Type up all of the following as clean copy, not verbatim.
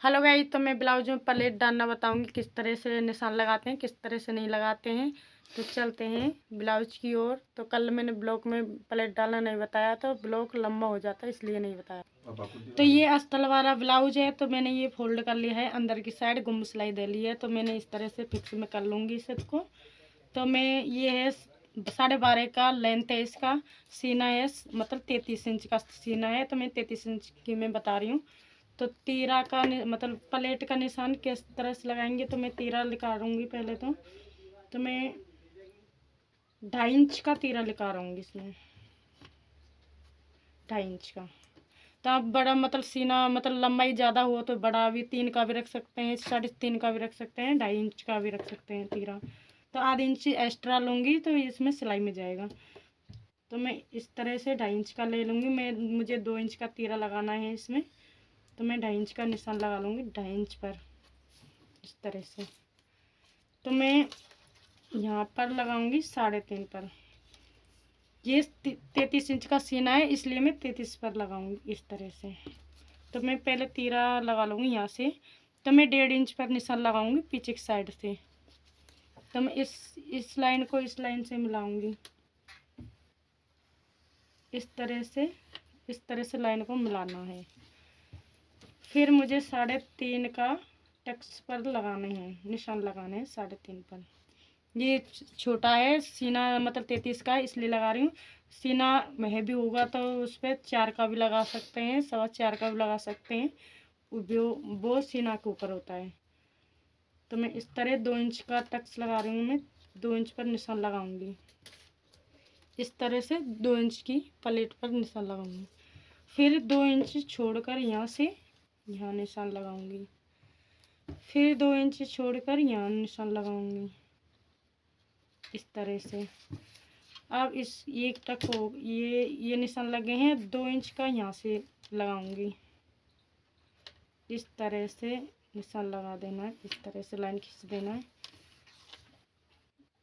Hello guys, तो मैं blouse में प्लेट डालना बताऊंगी किस तरह से निशान लगाते हैं, किस तरह से नहीं लगाते हैं। तो चलते हैं ब्लाउज की ओर। तो कल मैंने ब्लॉक में प्लेट डालना नहीं बताया, तो ब्लॉक लंबा हो जाता है इसलिए नहीं बताया। तो ये अस्तर वाला ब्लाउज है, तो मैंने ये फोल्ड कर लिया है, अंदर की साइड गुम सिलाई दे ली है। तो मैंने इस तरह से फिक्स में कर लूँगी इसको। तो मैं ये है 12.5 का लेंथ है इसका, सीना है मतलब 33 इंच का सीना है। तो मैं 33 इंच की मैं बता रही हूँ। तो तीरा का मतलब प्लेट का निशान किस तरह से लगाएंगे, तो मैं तीरा निकालूंगी पहले। तो मैं 2.5 इंच का तीरा निकालूंगी इसमें, 2.5 इंच का। तो आप बड़ा मतलब सीना मतलब लंबाई ज़्यादा हो तो बड़ा भी 3 का भी रख सकते हैं, 3.5 का भी रख सकते हैं, 2.5 इंच का भी रख सकते हैं तीरा। तो आधी इंच एक्स्ट्रा लूँगी तो इसमें सिलाई में जाएगा। तो मैं इस तरह से 2.5 इंच का ले लूँगी। मुझे 2 इंच का तीरा लगाना है इसमें। तो मैं 2.5 इंच का निशान लगा लूँगी 2.5 इंच पर इस तरह से। तो मैं यहाँ पर लगाऊंगी 3.5 पर। ये 33 इंच का सीना है इसलिए मैं 33 पर लगाऊंगी इस तरह से। तो मैं पहले तीरा लगा लूँगी यहाँ से। तो मैं 1.5 इंच पर निशान लगाऊंगी पीछे की साइड से। तो मैं इस लाइन को इस लाइन से मिलाऊंगी इस तरह से लाइन को मिलाना है। फिर मुझे 3.5 का टक्स पर लगाने हैं, निशान लगाने हैं 3.5 पर। ये छोटा है सीना, मतलब 33 का है इसलिए लगा रही हूँ। सीना हैवी होगा तो उस पर 4 का भी लगा सकते हैं, 4.25 का भी लगा सकते हैं। वो सीना के ऊपर होता है। तो मैं इस तरह 2 इंच का टक्स लगा रही हूँ। मैं 2 इंच पर निशान लगाऊंगी इस तरह से, 2 इंच की प्लेट पर निशान लगाऊंगी। फिर 2 इंच छोड़कर यहाँ से यहाँ निशान लगाऊंगी। फिर 2 इंच छोड़कर यहाँ निशान लगाऊंगी इस तरह से। अब इस ये तक हो ये निशान लगे हैं, 2 इंच का यहाँ से लगाऊंगी इस तरह से। निशान लगा देना है, इस तरह से लाइन खींच देना है।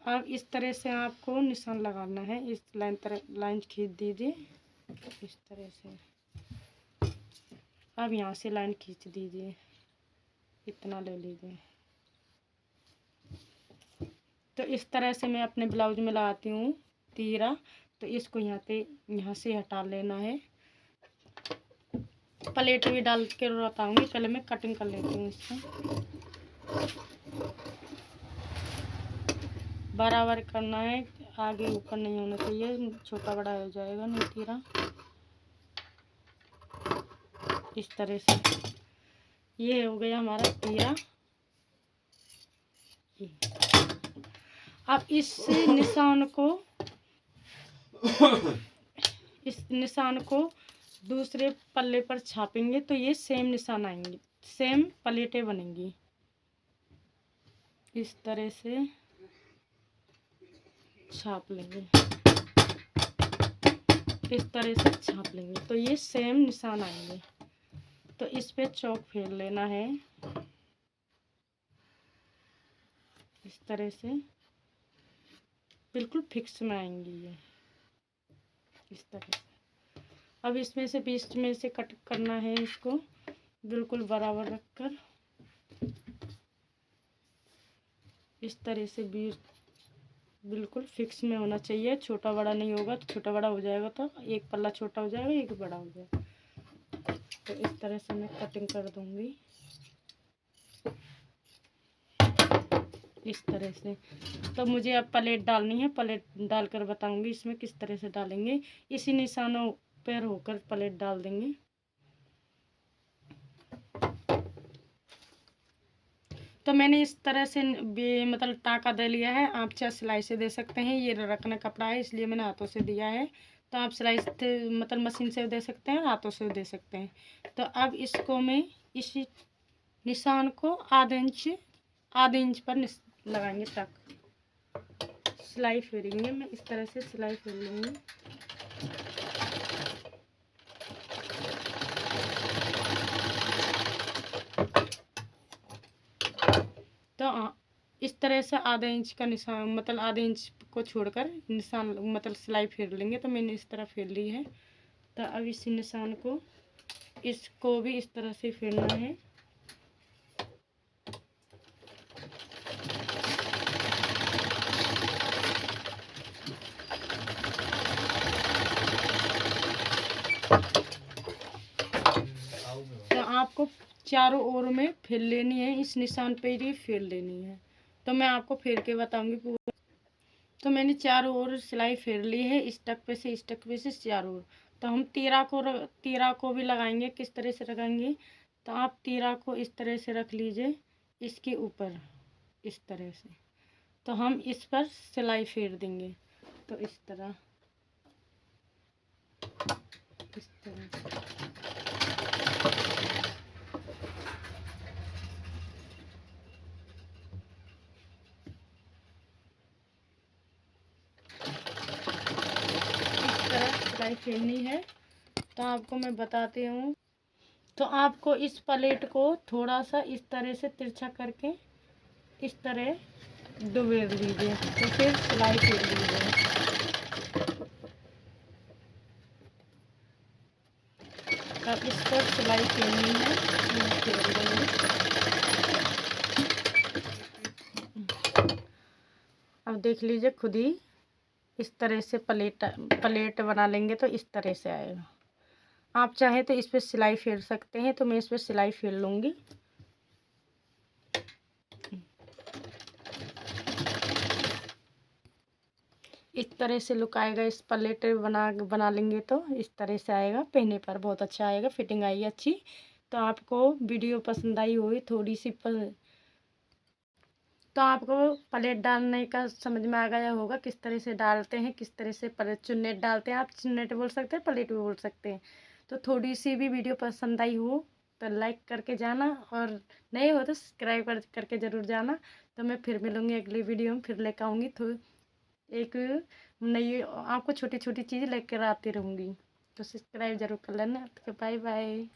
अब इस तरह से आपको निशान लगाना है, इस लाइन खींच दीजिए इस तरह से। अब यहाँ से लाइन खींच दीजिए, इतना ले लीजिए। तो इस तरह से मैं अपने ब्लाउज में लगाती हूँ तीरा। तो इसको यहाँ से हटा लेना है। प्लेट भी डाल के बताऊंगी, पहले मैं कटिंग कर लेती हूँ इसका। बराबर करना है, आगे ऊपर नहीं होना चाहिए, छोटा बड़ा हो जाएगा नहीं तीरा। इस तरह से ये हो गया हमारा तीरा। अब इस निशान को दूसरे पल्ले पर छापेंगे तो ये सेम निशान आएंगे, सेम प्लेटें बनेंगी। इस तरह से छाप लेंगे, इस तरह से छाप लेंगे तो ये सेम निशान आएंगे। तो इस पे चौक फेर लेना है इस तरह से, बिल्कुल फिक्स में आएंगी ये इस तरह से। अब इसमें से बीच में से कट करना है इसको, बिल्कुल बराबर रखकर इस तरह से बीच बिल्कुल फिक्स में होना चाहिए। छोटा बड़ा नहीं होगा तो छोटा बड़ा हो जाएगा, तो एक पल्ला छोटा हो जाएगा, एक बड़ा हो जाएगा। तो इस तरह से मैं कटिंग कर दूंगी इस तरह से। तो मुझे अब प्लेट डालनी है, प्लेट डालकर बताऊंगी इसमें किस तरह से डालेंगे। इसी निशानों पर होकर प्लेट डाल देंगे। तो मैंने इस तरह से मतलब टाँका दे लिया है। आप चाहे सिलाई से दे सकते हैं, ये रखना कपड़ा है इसलिए मैंने हाथों से दिया है। तो आप सिलाई से मतलब मशीन से दे सकते हैं, हाथों से दे सकते हैं। तो अब इसको मैं इसी निशान को आधे इंच पर लगाएंगे तक सिलाई फेरेंगे। मैं इस तरह से सिलाई फेर लूँगी। तो इस तरह से आधे इंच का निशान मतलब आधे इंच को छोड़कर निशान मतलब सिलाई फेर लेंगे। तो मैंने इस तरह फेर ली है। तो अब इस निशान को इसको भी इस तरह से फेरना है आपको चारों ओर में फेर लेनी है, इस निशान पे ही फेर लेनी है। तो मैं आपको फेर के बताऊंगी पूरा। तो मैंने चारों ओर सिलाई फेर ली है, इस टक पे से इस टक पे से चारों ओर। तो हम तीरा को भी लगाएंगे। किस तरह से लगाएंगे, तो आप तीरा को इस तरह से रख लीजिए, इसके ऊपर इस तरह से। तो हम इस पर सिलाई फेर देंगे। तो इस तरह इस तरह सिलाई फेरनी है। तो आपको मैं बताती हूँ। तो आपको इस प्लेट को थोड़ा सा इस तरह से तिरछा करके इस तरह डुबेर लीजिए। तो फिर सिलाई फेर लीजिए। अब इस पर सिलाई फेरनी है, फेर देंगे। अब देख लीजिए खुद ही, इस तरह से प्लेट बना लेंगे तो इस तरह से आएगा। आप चाहे तो इस पर सिलाई फेर सकते हैं। तो मैं इस पर सिलाई फेर लूँगी। इस तरह से लुक आएगा। इस प्लेट बना लेंगे तो इस तरह से आएगा। पहनने पर बहुत अच्छा आएगा, फिटिंग आएगी अच्छी। तो आपको वीडियो पसंद आई होगी थोड़ी सी तो आपको प्लेट डालने का समझ में आ गया होगा, किस तरह से डालते हैं, किस तरह से प्लेट चुन्नेट डालते हैं। आप चुन्नेट बोल सकते हैं, प्लेट भी बोल सकते हैं। तो थोड़ी सी भी वीडियो पसंद आई हो तो लाइक करके जाना, और नहीं हो तो सब्सक्राइब करके ज़रूर जाना। तो मैं फिर मिलूँगी अगली वीडियो में, फिर लेकर आऊँगी तो एक नई आपको छोटी छोटी चीज़ लेकर आती रहूँगी। तो सब्सक्राइब ज़रूर कर लेना। तो बाय बाय।